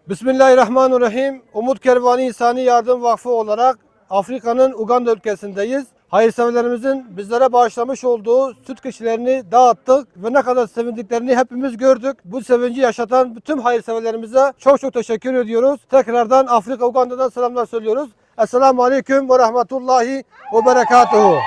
Bismillahirrahmanirrahim. Umut Kervanı İnsani Yardım Vakfı olarak Afrika'nın Uganda ülkesindeyiz. Hayırseverlerimizin bizlere bağışlamış olduğu süt kişilerini dağıttık ve ne kadar sevindiklerini hepimiz gördük. Bu sevinci yaşatan bütün hayırseverlerimize çok çok teşekkür ediyoruz. Tekrardan Afrika Uganda'dan selamlar söylüyoruz. Esselamu Aleyküm ve Rahmetullahi ve Berekatuhu.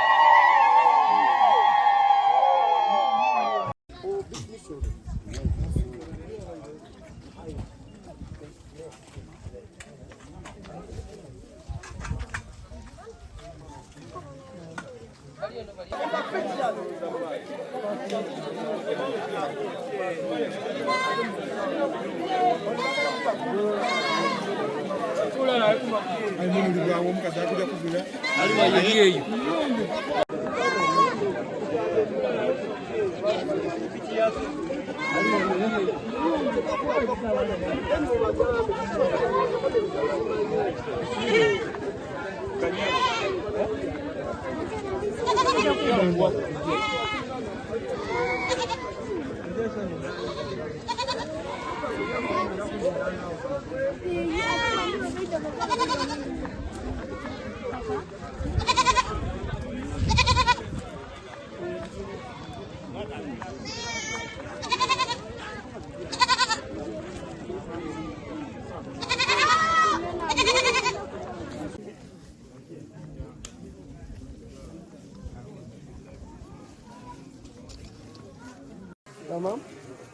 Tamam.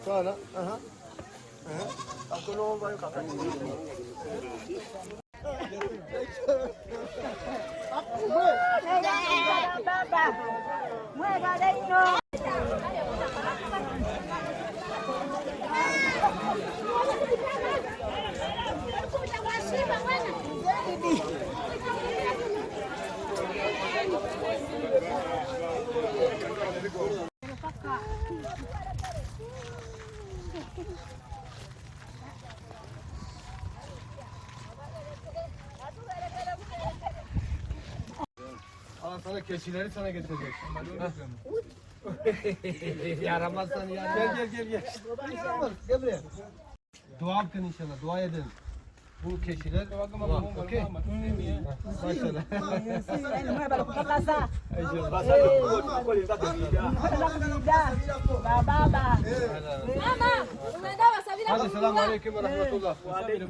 Sonra. Aha. Akıllı olmayı kapatın. Al sana keçileri sana getirecek. Yaramazsan yaramaz. Gel. Gel buraya. Dua yapın inşallah. Dua edin. Bu keçiler. Okey. Başla. Hadi selamun aleyküm ve rahmetullah. Hayır.